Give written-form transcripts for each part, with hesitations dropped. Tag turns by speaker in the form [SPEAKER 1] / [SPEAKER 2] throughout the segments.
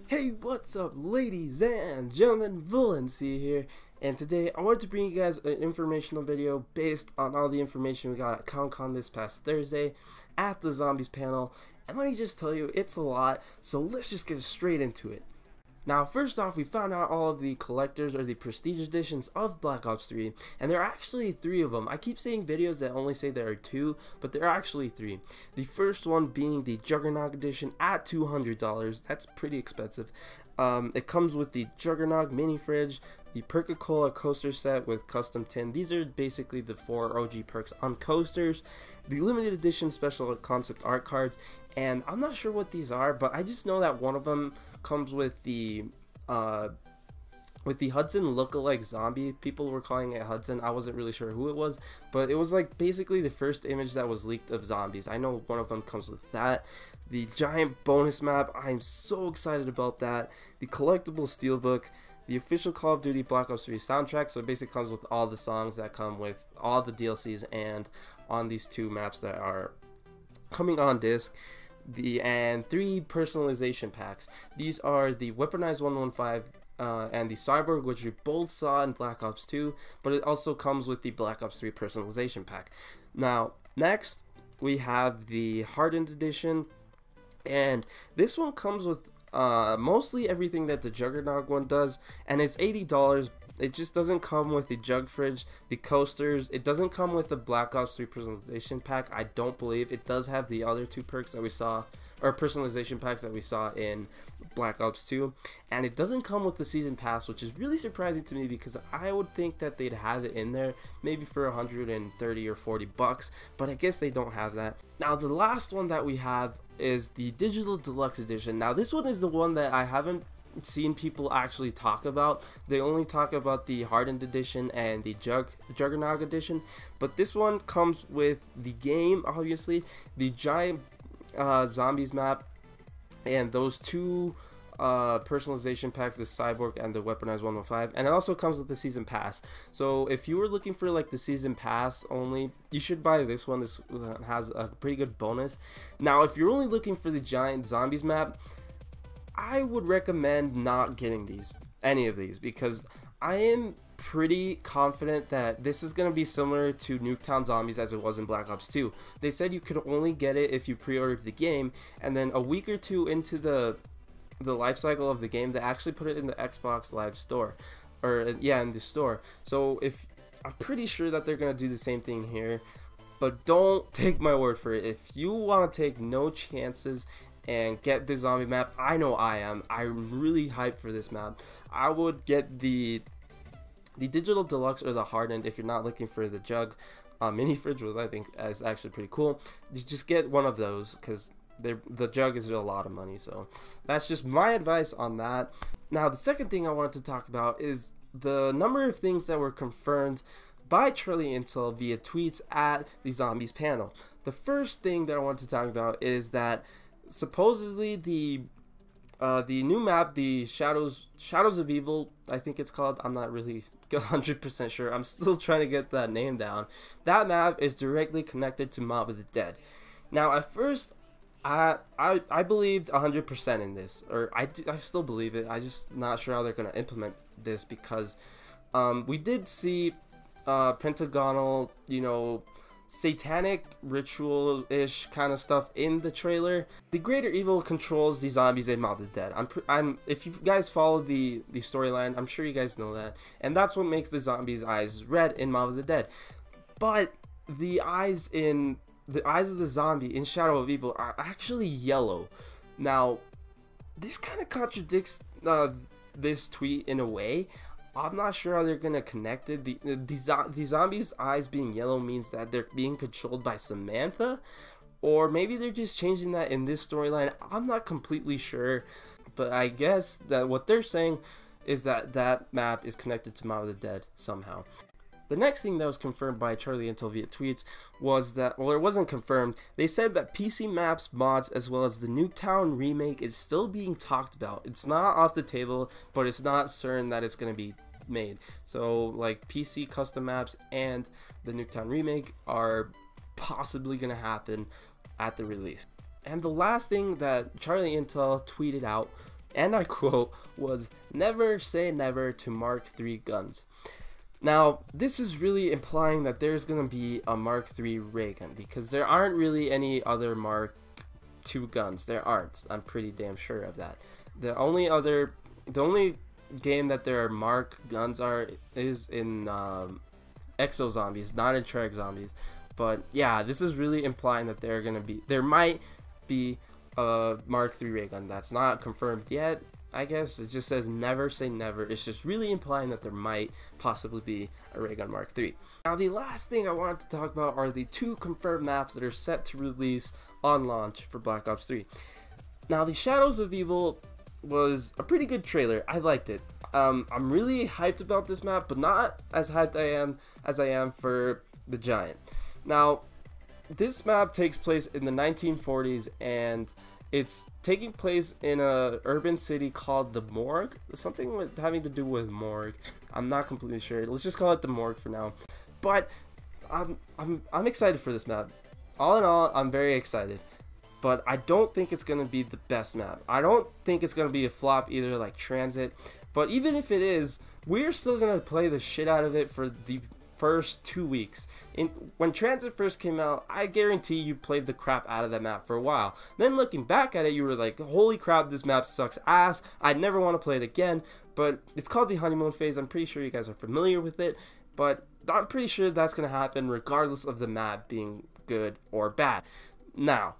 [SPEAKER 1] Hey, what's up, ladies and gentlemen? Valency here, and today I wanted to bring you guys an informational video based on all the information we got at Comic-Con this past Thursday at the Zombies panel. And let me just tell you, it's a lot, so let's just get straight into it. Now, first off, we found out all of the collectors or the prestige editions of Black Ops 3, and there are actually 3 of them. I keep seeing videos that only say there are 2, but there are actually 3. The first one being the Juggernaut edition at $200. That's pretty expensive. It comes with the Juggernaut mini fridge, the Perca-Cola coaster set with custom tin. These are basically the 4 OG perks on coasters, the limited edition special concept art cards, and I'm not sure what these are, but I just know that one of them comes with the Hudson lookalike zombie. People were calling it Hudson. I wasn't really sure who it was, but it was like basically the first image that was leaked of zombies. I know one of them comes with that. The giant bonus map, I'm so excited about that. The collectible steelbook, the official Call of Duty Black Ops 3 soundtrack, so it basically comes with all the songs that come with all the DLCs and on these 2 maps that are coming on disc. And 3 personalization packs. These are the Weaponized 115 and the Cyborg, which we both saw in Black Ops 2, but it also comes with the Black Ops 3 personalization pack. Now, next we have the Hardened edition, and this one comes with mostly everything that the Juggernaut one does, and it's $80. It just doesn't come with the jug fridge, the coasters. It doesn't come with the Black Ops 3 personalization pack. I don't believe it does have the other 2 perks that we saw, or personalization packs that we saw in Black Ops 2, and it doesn't come with the season pass, which is really surprising to me because I would think that they'd have it in there maybe for 130 or 40 bucks, but I guess they don't have that. Now, the last one that we have is the Digital Deluxe Edition. Now, this one is the one that I haven't seen people actually talk about. They only talk about the Hardened edition and the Juggernaut edition, but this one comes with the game, obviously, the giant zombies map, and those 2 personalization packs, the Cyborg and the Weaponized 115, and it also comes with the season pass. So if you were looking for like the season pass only, you should buy this one. This has a pretty good bonus. Now, if you're only looking for the giant zombies map, I would recommend not getting any of these, because I am pretty confident that this is going to be similar to Nuketown Zombies as it was in Black Ops 2. They said you could only get it if you pre-ordered the game, and then a week or 2 into the life cycle of the game, they actually put it in the Xbox Live store, or yeah, in the store. So I'm pretty sure that they're going to do the same thing here, but don't take my word for it. If you want to take no chances and get this zombie map, I know I am. I'm really hyped for this map. I would get the Digital Deluxe or the Hardened if you're not looking for the jug mini fridge, which I think is actually pretty cool. You just get one of those, because the jug is a lot of money. So that's just my advice on that. Now, the second thing I wanted to talk about is the number of things that were confirmed by Charlie Intel via tweets at the Zombies panel. The first thing that I want to talk about is that supposedly the new map, the Shadows of Evil, I think it's called. I'm not really 100% sure. I'm still trying to get that name down. That map is directly connected to Mob of the Dead. Now, at first, I believed 100% in this, or I still believe it. I just not sure how they're gonna implement this, because we did see pentagonal, satanic ritual-ish kind of stuff in the trailer. The greater evil controls the zombies in Mob of the Dead. If you guys follow the storyline, I'm sure you guys know that, and that's what makes the zombies' eyes red in Mob of the Dead. But the eyes of the zombie in Shadow of Evil are actually yellow. Now, this kind of contradicts this tweet in a way. I'm not sure how they're gonna connect it. The zombies' eyes being yellow means that they're being controlled by Samantha, or maybe they're just changing that in this storyline. I'm not completely sure, but I guess that what they're saying is that that map is connected to Mob of the Dead somehow. The next thing that was confirmed by Charlie Intel via tweets was that, well, it wasn't confirmed. They said that PC maps, mods, as well as the Nuketown remake is still being talked about. It's not off the table, but it's not certain that it's going to be made. So, like, PC custom maps and the Nuketown remake are possibly going to happen at the release. And the last thing that Charlie Intel tweeted out, and I quote, was "never say never to Mark III guns." Now, this is really implying that there's going to be a Mark III ray gun, because there aren't really any other Mark II guns. There aren't. I'm pretty damn sure of that. The only game that there are Mark guns is in Exo Zombies, not in Trek Zombies. But yeah, this is really implying that there might be a Mark III ray gun. That's not confirmed yet. I guess it just says never say never. It's just really implying that there might possibly be a ray gun Mark III. Now, the last thing I wanted to talk about are the 2 confirmed maps that are set to release on launch for Black Ops 3. Now, the Shadows of Evil was a pretty good trailer. I liked it. I'm really hyped about this map, but not as hyped as I am for the Giant. Now, this map takes place in the 1940s, and it's taking place in a urban city called the Morgue. Something with having to do with morgue. I'm not completely sure. Let's just call it the Morgue for now. But I'm excited for this map. All in all, I'm very excited. But I don't think it's going to be the best map. I don't think it's going to be a flop either like Transit. But even if it is, we're still going to play the shit out of it for the first 2 weeks. When Transit first came out, I guarantee you played the crap out of that map for a while. Then looking back at it, you were like, holy crap, this map sucks ass. I never want to play it again. But it's called the honeymoon phase. I'm pretty sure you guys are familiar with it. But I'm pretty sure that's going to happen regardless of the map being good or bad. Now,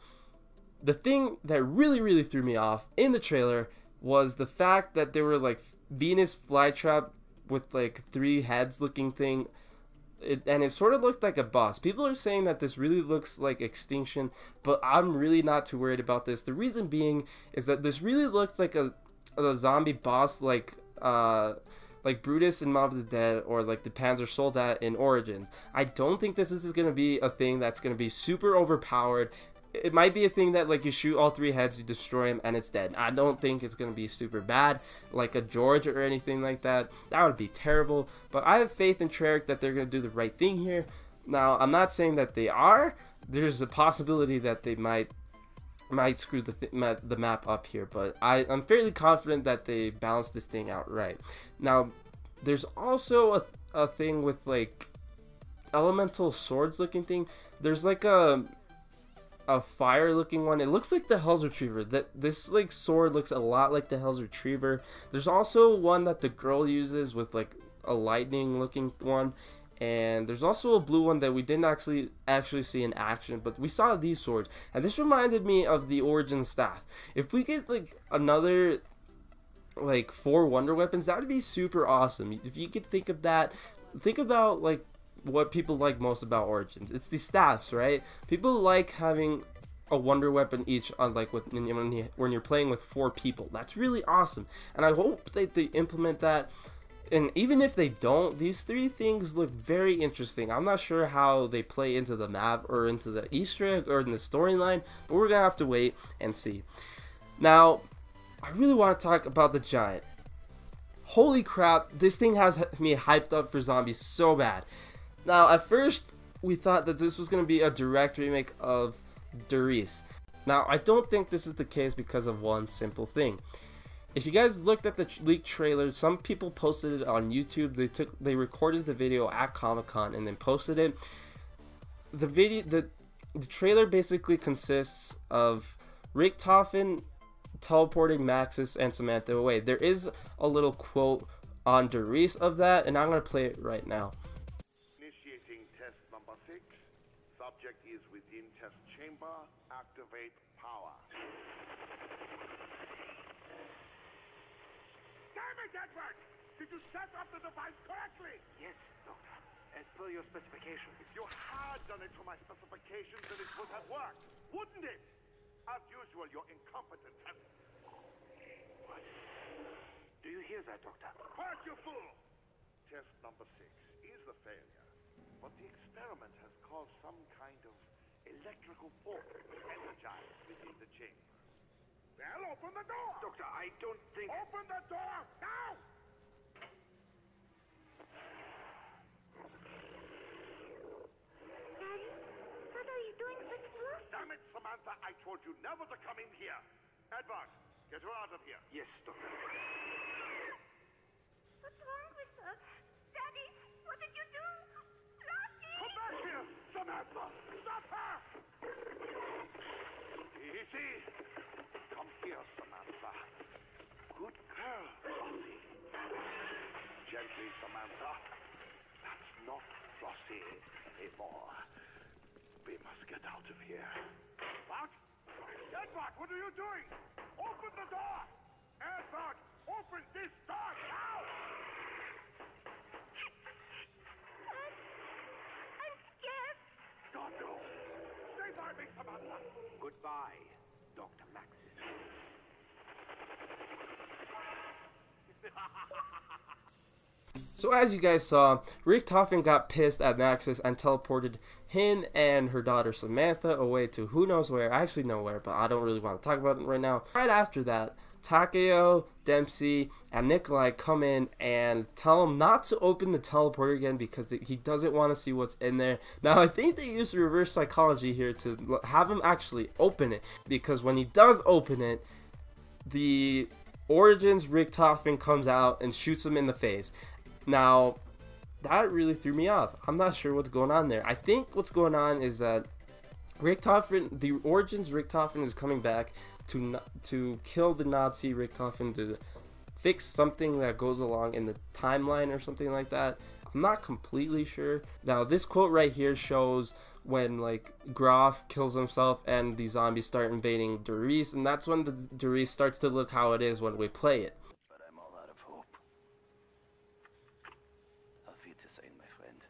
[SPEAKER 1] the thing that really threw me off in the trailer was the fact that there were like Venus flytrap with like 3 heads looking thing. And it sort of looked like a boss. People are saying that this really looks like Extinction, but I'm really not too worried about this. The reason being is that this really looks like a zombie boss like Brutus in Mob of the Dead, or like the Panzer Soldat in Origins. I don't think this is going to be a thing that's going to be super overpowered. It might be a thing that like you shoot all 3 heads, you destroy him, and it's dead. I don't think it's going to be super bad like a George or anything like that. That would be terrible. But I have faith in Treyarch that they're going to do the right thing here. Now, I'm not saying that they are. There's a possibility that they might screw the map up here. But I'm fairly confident that they balance this thing out right. Now, there's also a thing with like elemental swords looking thing. There's like a fire looking one. It looks like the Hell's Retriever. This like sword looks a lot like the Hell's Retriever. There's also one that the girl uses with like a lightning looking one, and there's also a blue one that we didn't actually see in action, but we saw these swords, and this reminded me of the Origin staff. If we get like another like 4 wonder weapons, that would be super awesome. If you could think of that, think about like what people like most about Origins. It's the staffs, right? People like having a wonder weapon each on like when you're playing with 4 people. That's really awesome, and I hope that they implement that. And even if they don't, these 3 things look very interesting. I'm not sure how they play into the map or into the Easter egg or in the storyline, but we're gonna have to wait and see. Now, I really want to talk about the Giant. Holy crap, this thing has me hyped up for zombies so bad. Now, at first, we thought that this was going to be a direct remake of Darius. Now, I don't think this is the case because of one simple thing. If you guys looked at the leaked trailer, some people posted it on YouTube. They recorded the video at Comic-Con and then posted it. The trailer basically consists of Richtofen teleporting Maxis and Samantha away. There is a little quote on Darius of that, and I'm going to play it right now.
[SPEAKER 2] Initiating test number 6. Subject is within test chamber. Activate power. Damn it, Edward! Did you set up the device correctly?
[SPEAKER 3] Yes, Doctor. As per your specifications.
[SPEAKER 2] If you had done it to my specifications, then it would have worked, wouldn't it? As usual, your incompetence has...
[SPEAKER 3] What? Do you hear that, Doctor?
[SPEAKER 2] Quiet, you fool! Test number 6 is a failure, but the experiment has caused some kind of electrical force energized within the chamber. Well, open the door!
[SPEAKER 3] Doctor, I don't think...
[SPEAKER 2] Open the door! Now!
[SPEAKER 4] Daddy, what are you doing such work?
[SPEAKER 2] Damn it, Samantha! I told you never to come in here! Edward, Get her out of here.
[SPEAKER 3] Yes, Doctor.
[SPEAKER 4] What's wrong with her? Daddy, what did you do? Lottie!
[SPEAKER 2] Come back here, Samantha! Stop her! Easy. Come here, Samantha. Good girl, Flossie. Gently, Samantha. That's not Flossie anymore. We must get out of here. What? Edward, what are you doing? Open the door! Edward, open this door now!
[SPEAKER 4] I'm scared.
[SPEAKER 2] Don't go. Stay by me, Samantha.
[SPEAKER 3] Goodbye, Dr. Maxis.
[SPEAKER 1] So as you guys saw, Richtofen got pissed at Maxis and teleported him and her daughter Samantha away to who knows where. I actually know where, but I don't really want to talk about it right now. Right after that, Takeo, Dempsey, and Nikolai come in and tell him not to open the teleporter again because he doesn't want to see what's in there. Now, I think they used reverse psychology here to have him actually open it, because when he does open it, the Origins Richtofen comes out and shoots him in the face. Now, that really threw me off. I'm not sure what's going on there. I think what's going on is that Richtofen, the Origins Richtofen, is coming back to kill the Nazi Richtofen, to fix something that goes along in the timeline or something like that. I'm not completely sure. Now, this quote right here shows when like Graf kills himself and the zombies start invading Doris, and that's when the Doris starts to look how it is when we play it.
[SPEAKER 5] But I'm all out of hope. Auf Wiedersehen, my friend.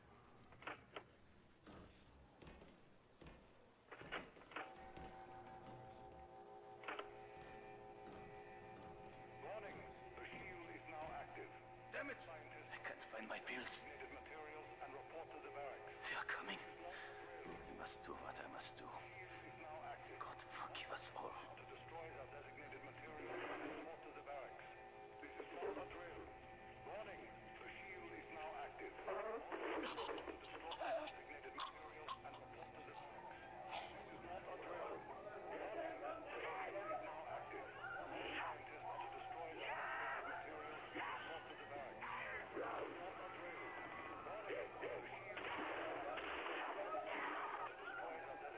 [SPEAKER 2] Warning, the shield is now active.
[SPEAKER 5] Damn it! I can't find my pills.
[SPEAKER 2] Needed materials and report to the barracks.
[SPEAKER 5] They are coming. I must do what I must do.
[SPEAKER 2] Is now active.
[SPEAKER 5] God forgive us all.
[SPEAKER 2] To destroy the designated materials and report to the barracks. This is not a drill. Warning, the shield is now active. To destroy the designated materials and report to the barracks. This is not a drill. Warning, the shield is now active. Scientists are to destroy the designated materials and report to the barracks. This is not a drill. Warning, the shield is now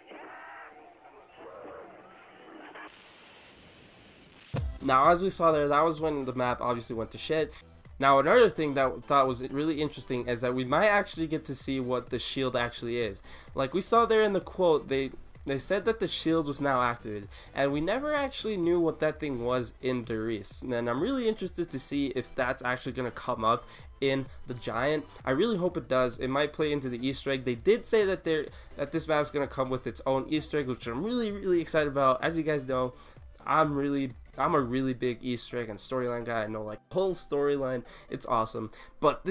[SPEAKER 1] Now, as we saw there, that was when the map obviously went to shit. Now, another thing that I thought was really interesting is that we might actually get to see what the shield actually is. Like we saw there in the quote, they said that the shield was now activated, and we never actually knew what that thing was in Doris. And I'm really interested to see if that's actually going to come up in the Giant. I really hope it does. It might play into the Easter egg. They did say that this map's going to come with its own Easter egg, which I'm really excited about. As you guys know, I'm a really big Easter egg and storyline guy. I know like the whole storyline. It's awesome. But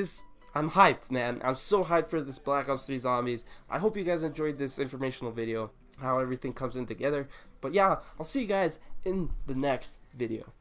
[SPEAKER 1] I'm hyped, man. I'm so hyped for this Black Ops 3 Zombies. I hope you guys enjoyed this informational video, how everything comes in together. But yeah, I'll see you guys in the next video.